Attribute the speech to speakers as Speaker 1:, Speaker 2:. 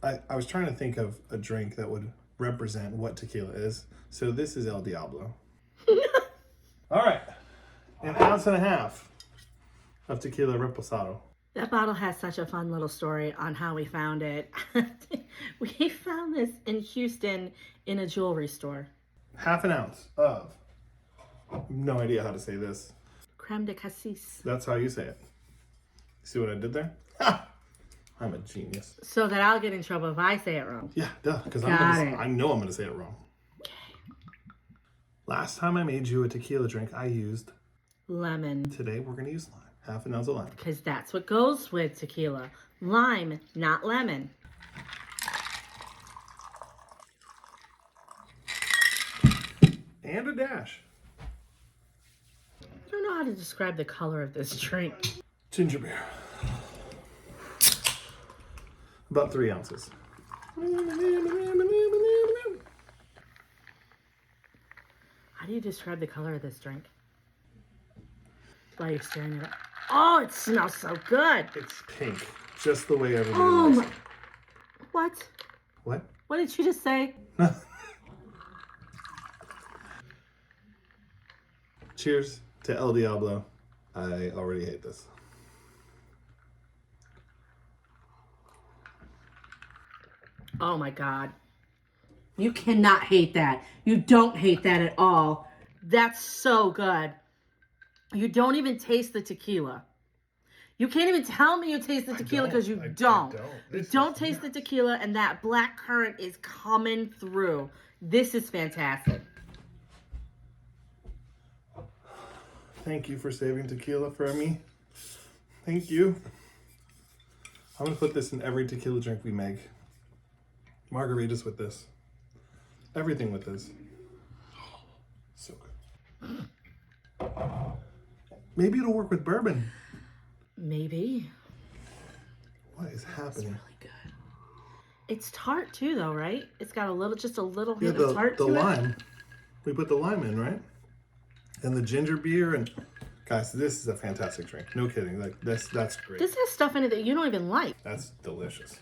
Speaker 1: I was trying to think of a drink that would represent what tequila is. So this is El Diablo. All right, 1.5 ounces of Tequila Reposado.
Speaker 2: That bottle has such a fun little story on how we found it. We found this in Houston in a jewelry store.
Speaker 1: 1/2 ounce of, no idea how to say this.
Speaker 2: Crème de Cassis.
Speaker 1: That's how you say it. See what I did there? Ha! I'm a genius.
Speaker 2: So that I'll get in trouble if I say it wrong.
Speaker 1: Yeah, duh, because I know I'm gonna say it wrong.
Speaker 2: Okay.
Speaker 1: Last time I made you a tequila drink, I used
Speaker 2: Lemon.
Speaker 1: Today we're gonna use lime. 1/2 ounce of lime.
Speaker 2: Because that's what goes with tequila. Lime, not lemon.
Speaker 1: And a dash.
Speaker 2: I don't know how to describe the color of this drink.
Speaker 1: Ginger beer. About 3 ounces.
Speaker 2: How do you describe the color of this drink? While you're staring at it. Oh, it smells so good.
Speaker 1: It's pink, just the way everybody
Speaker 2: Oh
Speaker 1: likes
Speaker 2: my.
Speaker 1: it.
Speaker 2: What?
Speaker 1: What?
Speaker 2: What did you just say?
Speaker 1: Cheers to El Diablo. I already hate this.
Speaker 2: Oh my God. You cannot hate that. You don't hate that at all. That's so good. You don't even taste the tequila. You can't even tell me you taste the tequila because you don't. You don't taste the tequila, and that black currant is coming through. This is fantastic.
Speaker 1: Thank you for saving tequila for me. Thank you. I'm gonna put this in every tequila drink we make. Margaritas with this. Everything with this. So good. Maybe it'll work with bourbon.
Speaker 2: Maybe.
Speaker 1: What is happening?
Speaker 2: Really good. It's tart too, though, right? It's got a little, just a little
Speaker 1: Yeah,
Speaker 2: hint of tart to
Speaker 1: the
Speaker 2: it.
Speaker 1: lime. We put the lime in, right? And the ginger beer, and guys, this is a fantastic drink. No kidding. Like that's great.
Speaker 2: This has stuff in it that you don't even like.
Speaker 1: That's delicious.